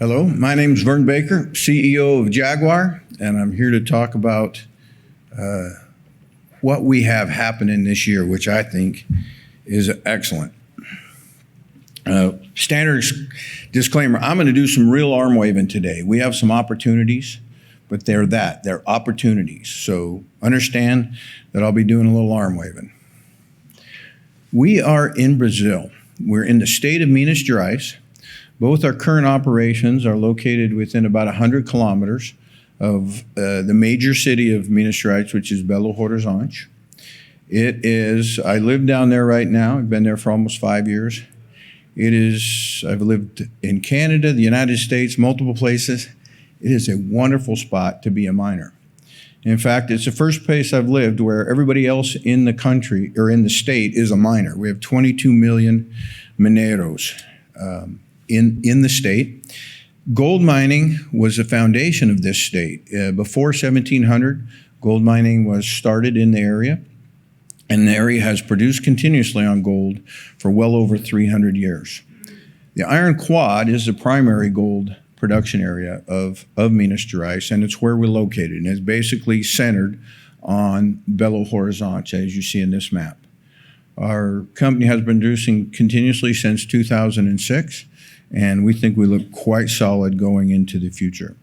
Hello, my name is Vernon Baker, CEO of Jaguar, and I'm here to talk about what we have happening this year, which I think is excellent. Standard disclaimer, I'm going to do some real arm waving today. We have some opportunities, but they're opportunities. So understand that I'll be doing a little arm waving. We are in Brazil. We're in the state of Minas Gerais. Both our current operations are located within about 100 kilometers of the major city of Minas Gerais, which is Belo Horizonte. I live down there right now. I've been there for almost 5 years. I've lived in Canada, the United States, multiple places. It is a wonderful spot to be a miner. In fact, it's the first place I've lived where everybody else in the country or in the state is a miner. We have 22 million mineros in the state. Gold mining was the foundation of this state. Before 1700, gold mining was started in the area, and the area has produced continuously on gold for well over 300 years. The Iron Quad is the primary gold production area of Minas Gerais, and it's where we're located, and it's basically centered on Belo Horizonte, as you see in this map. Our company has been producing continuously since 2006, and we think we look quite solid going into the future.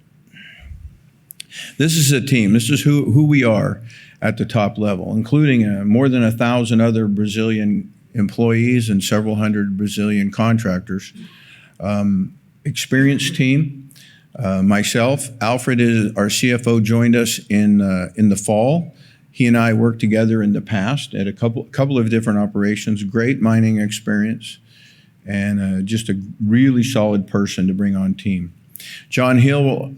This is a team. This is who we are at the top level, including more than 1,000 other Brazilian employees and several hundred Brazilian contractors. Experienced team. Myself, Alfred, is our CFO, joined us in the fall. He and I worked together in the past at a couple of different operations. Great mining experience, and just a really solid person to bring on team. John Hill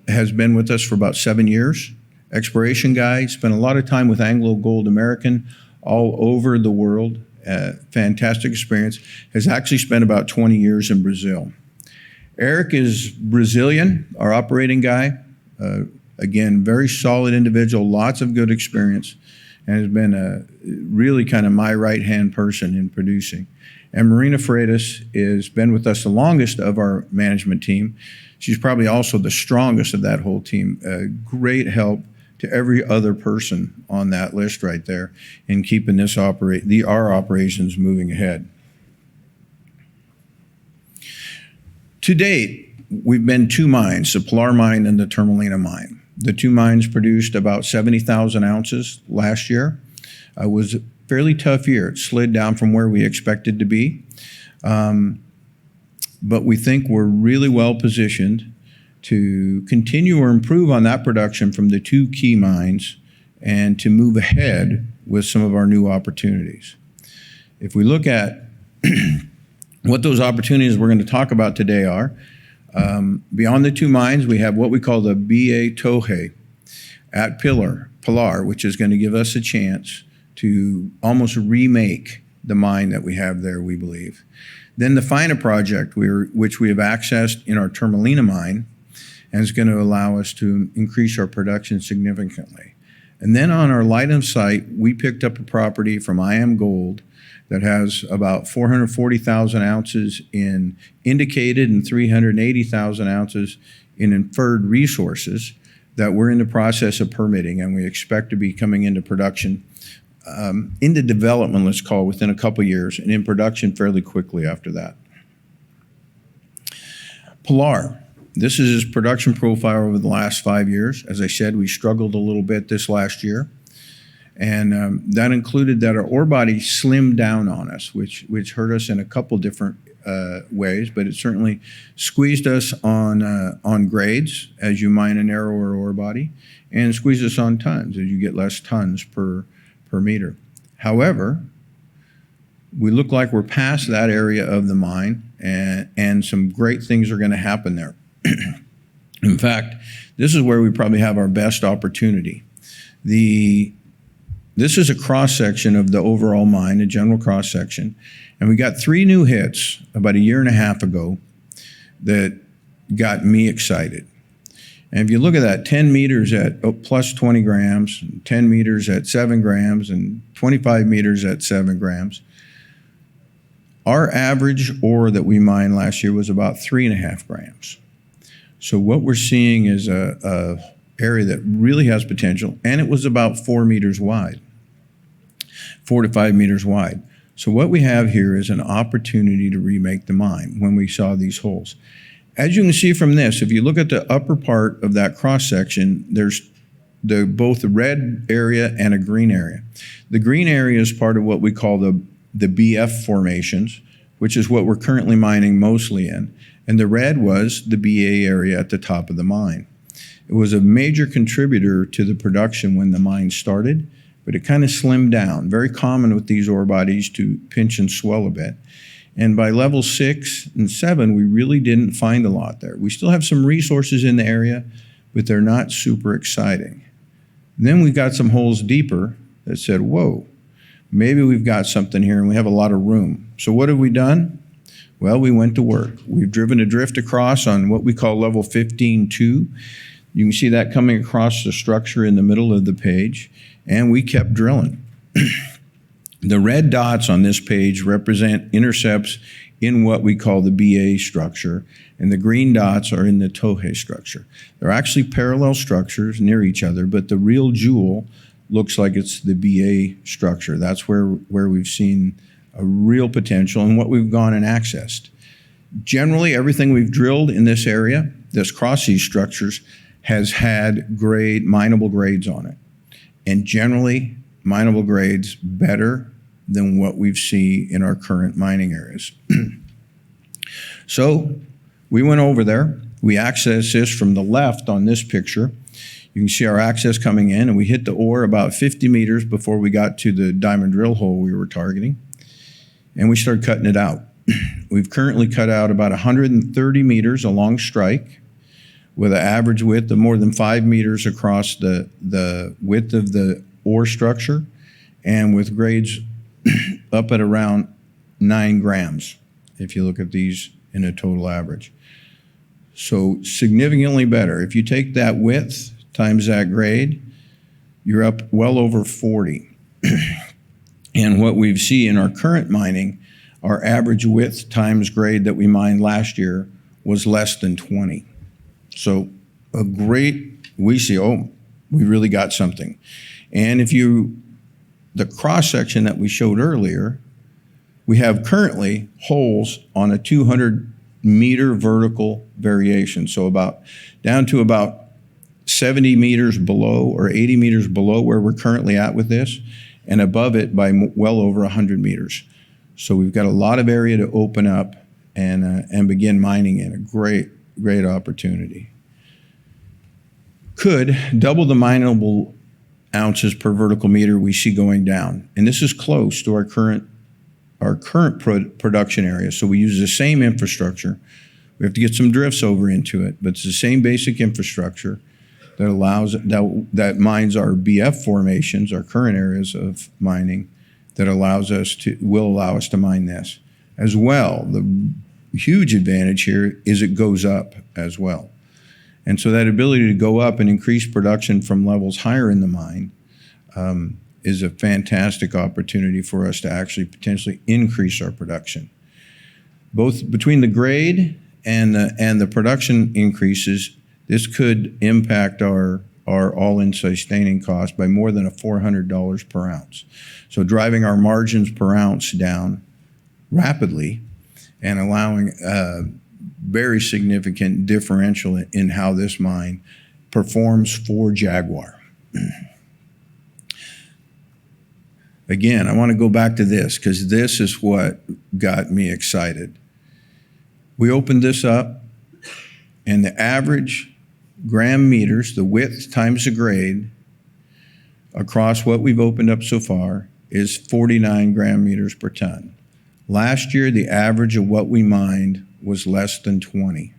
has been with us for about 7 years. Exploration guy, spent a lot of time with Anglo Gold American all over the world. Fantastic experience. Has actually spent about 20 years in Brazil. Eric is Brazilian, our operating guy. Again, very solid individual, lots of good experience, and has been really kind of my right-hand person in producing. And Marina Freitas has been with us the longest of our management team. She's probably also the strongest of that whole team. Great help to every other person on that list right there in keeping our operations moving ahead. To date, we've been 2 mines, the Pilar mine and the Turmalina mine. The 2 mines produced about 70,000 ounces last year. It was a fairly tough year. It slid down from where we expected to be. But we think we're really well positioned to continue or improve on that production from the 2 key mines and to move ahead with some of our new opportunities. If we look at what those opportunities we're going to talk about today are, beyond the 2 mines, we have what we call the BA Torre at Pilar, which is going to give us a chance to almost remake the mine that we have there, we believe. Then the FINA project, which we have accessed in our Turmalina mine, and is going to allow us to increase our production significantly. And then on our Lightham site, we picked up a property from IM Gold that has about 440,000 ounces in indicated and 380,000 ounces in inferred resources that we're in the process of permitting, and we expect to be coming into production, into development, let's call, within a couple years, and in production fairly quickly after that. Pilar. This is his production profile over the last 5 years. As I said, we struggled a little bit this last year. And that included that our ore body slimmed down on us, which hurt us in a couple different ways, but it certainly squeezed us on grades as you mine a narrower ore body, and squeezed us on tons as you get less tons per meter. However, we look like we're past that area of the mine, and some great things are going to happen there. In fact, this is where we probably have our best opportunity. This is a cross-section of the overall mine, a general cross-section, and we got 3 new hits about 1.5 years ago that got me excited. And if you look at that, 10 meters at plus 20 grams, 10 meters at 7 grams, and 25 meters at 7 grams, our average ore that we mined last year was about 3.5 grams. So what we're seeing is a area that really has potential, and it was about 4 meters wide, 4 to 5 meters wide. So what we have here is an opportunity to remake the mine when we saw these holes. As you can see from this, if you look at the upper part of that cross section, there's both a red area and a green area. The green area is part of what we call the BF formations, which is what we're currently mining mostly in. And the red was the BA area at the top of the mine. It was a major contributor to the production when the mine started, but it kind of slimmed down. Very common with these ore bodies to pinch and swell a bit. And by level 6 and 7, we really didn't find a lot there. We still have some resources in the area, but they're not super exciting. Then we got some holes deeper that said, whoa, maybe we've got something here and we have a lot of room. So what have we done? Well, we went to work. We've driven a drift across on what we call level 15-2. You can see that coming across the structure in the middle of the page, and we kept drilling. The red dots on this page represent intercepts in what we call the BA structure, and the green dots are in the Tohei structure. They're actually parallel structures near each other, but the real jewel looks like it's the BA structure. That's where we've seen a real potential and what we've gone and accessed. Generally, everything we've drilled in this area, this cross these structures, has had mineable grades on it. And generally, mineable grades better than what we've seen in our current mining areas. So we went over there. We accessed this from the left on this picture. You can see our access coming in, and we hit the ore about 50 meters before we got to the diamond drill hole we were targeting. And we started cutting it out. We've currently cut out about 130 meters along strike with an average width of more than 5 meters across the width of the ore structure, and with grades up at around 9 grams, if you look at these in a total average. So significantly better. If you take that width times that grade, you're up well over 40. And what we see in our current mining, our average width times grade that we mined last year was less than 20. So we see, oh, we really got something. And the cross section that we showed earlier, we have currently holes on a 200 meter vertical variation. So down to about 70 meters below or 80 meters below where we're currently at with this, and above it by well over 100 meters. So we've got a lot of area to open up and begin mining in. A great opportunity. Could double the mineable ounces per vertical meter we see going down. And this is close to our current production area. So we use the same infrastructure. We have to get some drifts over into it, but it's the same basic infrastructure that mines our BF formations, our current areas of mining, that will allow us to mine this. As well, the huge advantage here is it goes up as well. And so that ability to go up and increase production from levels higher in the mine is a fantastic opportunity for us to actually potentially increase our production. Both between the grade and the production increases, this could impact our all-in sustaining cost by more than $400 per ounce. So driving our margins per ounce down rapidly and allowing a very significant differential in how this mine performs for Jaguar. Again, I want to go back to this because this is what got me excited. We opened this up, and the average gram meters, the width times the grade, across what we've opened up so far is 49 gram meters per ton. Last year, the average of what we mined was less than 20.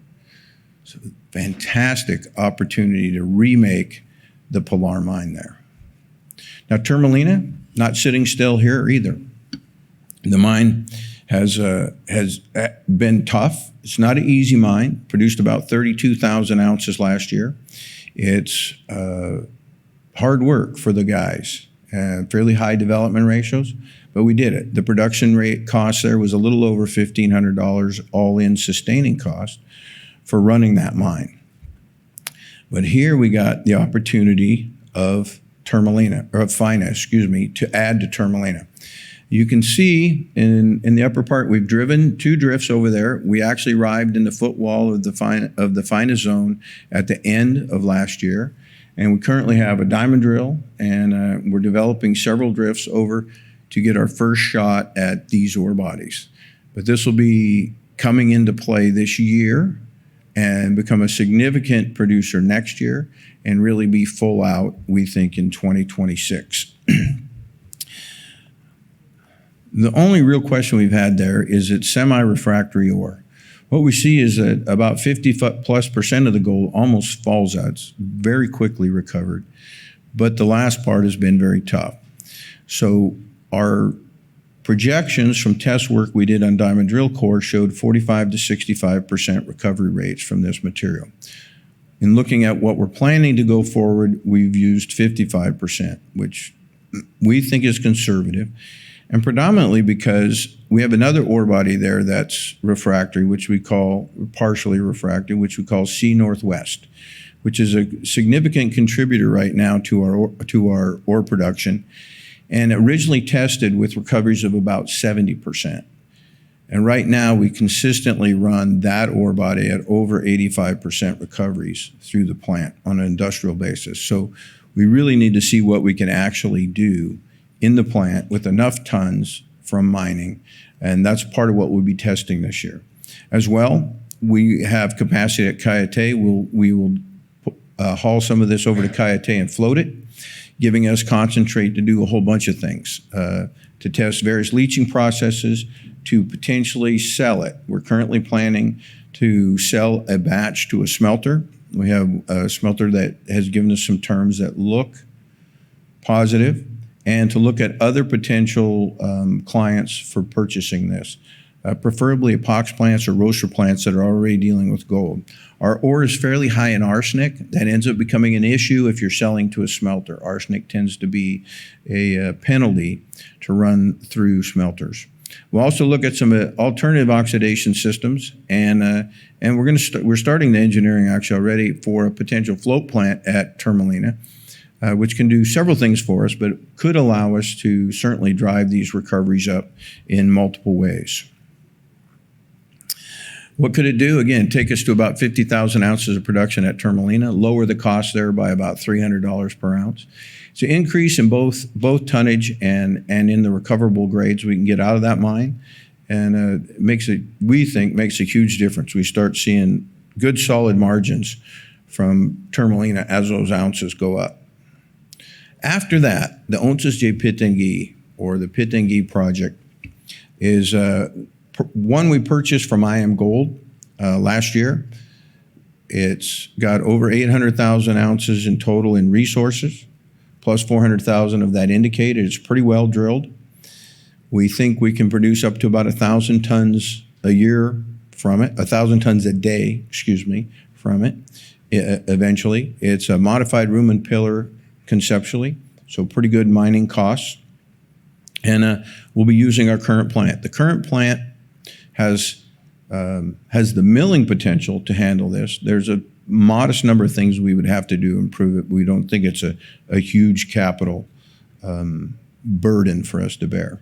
So fantastic opportunity to remake the Pilar mine there. Now, Turmalina, not sitting still here either. The mine has been tough. It's not an easy mine. Produced about 32,000 ounces last year. It's hard work for the guys. Fairly high development ratios, but we did it. The production rate cost there was a little over $1,500 all-in sustaining cost for running that mine. But here we got the opportunity of Turmalina, or of Fina, to add to Turmalina. You can see in the upper part, we've driven 2 drifts over there. We actually arrived in the footwall of the Fina zone at the end of last year. And we currently have a diamond drill, and we're developing several drifts over to get our first shot at these ore bodies. But this will be coming into play this year and become a significant producer next year and really be full out, we think, in 2026. The only real question we've had there is it's semi-refractory ore. What we see is that about 50+% of the gold almost falls out. It's very quickly recovered, but the last part has been very tough. So our projections from test work we did on diamond drill core showed 45 to 65% recovery rates from this material. In looking at what we're planning to go forward, we've used 55%, which we think is conservative. And predominantly because we have another ore body there that's refractory, which we call partially refractory, which we call C Northwest, which is a significant contributor right now to our ore production, and originally tested with recoveries of about 70%. And right now we consistently run that ore body at over 85% recoveries through the plant on an industrial basis. So we really need to see what we can actually do in the plant with enough tons from mining, and that's part of what we'll be testing this year. As well, we have capacity at Cayete. We will haul some of this over to Cayete and float it, giving us concentrate to do a whole bunch of things, to test various leaching processes, to potentially sell it. We're currently planning to sell a batch to a smelter. We have a smelter that has given us some terms that look positive, and to look at other potential clients for purchasing this, preferably epox plants or roaster plants that are already dealing with gold. Our ore is fairly high in arsenic. That ends up becoming an issue if you're selling to a smelter. Arsenic tends to be a penalty to run through smelters. We'll also look at some alternative oxidation systems, and we're starting the engineering actually already for a potential float plant at Turmalina, which can do several things for us, but could allow us to certainly drive these recoveries up in multiple ways. What could it do? Again, take us to about 50,000 ounces of production at Turmalina, lower the cost there by about $300 per ounce. It's an increase in both tonnage and in the recoverable grades we can get out of that mine, and we think makes a huge difference. We start seeing good solid margins from Turmalina as those ounces go up. After that, the Onças de Pitangui, or the Pitangui project, is one we purchased from IM Gold last year. It's got over 800,000 ounces in total in resources, plus 400,000 of that indicated. It's pretty well drilled. We think we can produce up to about 1,000 tons a year from it, 1,000 tons a day, from it eventually. It's a modified room and pillar conceptually, so pretty good mining costs. And we'll be using our current plant. The current plant has the milling potential to handle this. There's a modest number of things we would have to do to improve it. We don't think it's a huge capital burden for us to bear.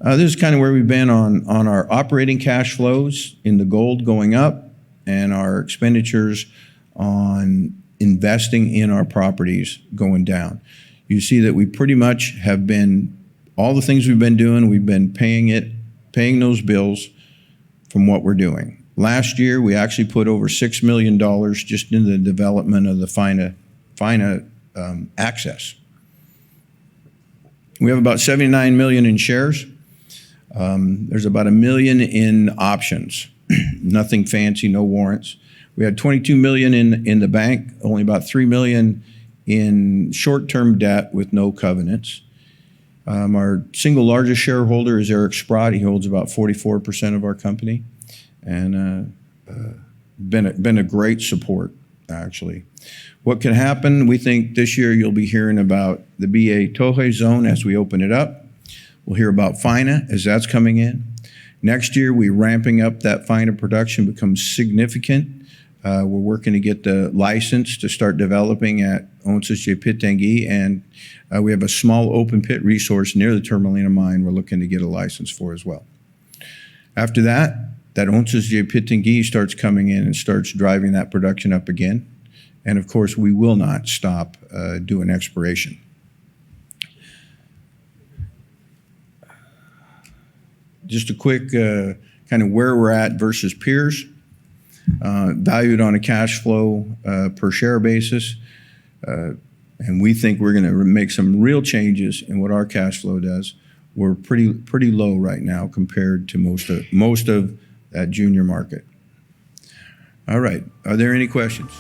This is kind of where we've been on our operating cash flows in the gold going up, and our expenditures on investing in our properties going down. You see that we pretty much have been, all the things we've been doing, we've been paying those bills from what we're doing. Last year, we actually put over $6 million just into the development of the Fina access. We have about 79 million in shares. There's about 1 million in options. Nothing fancy, no warrants. We had 22 million in the bank, only about 3 million in short-term debt with no covenants. Our single largest shareholder is Eric Sprott. He holds about 44% of our company, and been a great support, actually. What can happen? We think this year you'll be hearing about the BA Tohe zone as we open it up. We'll hear about Fina as that's coming in. Next year, we're ramping up that Fina production, becomes significant. We're working to get the license to start developing at Onces de Pitangui, and we have a small open pit resource near the Turmalina mine we're looking to get a license for as well. After that Onces de Pitangui starts coming in and starts driving that production up again. And of course, we will not stop doing exploration. Just a quick kind of where we're at versus peers. Valued on a cash flow per share basis. And we think we're going to make some real changes in what our cash flow does. We're pretty low right now compared to most of that junior market. All right, are there any questions?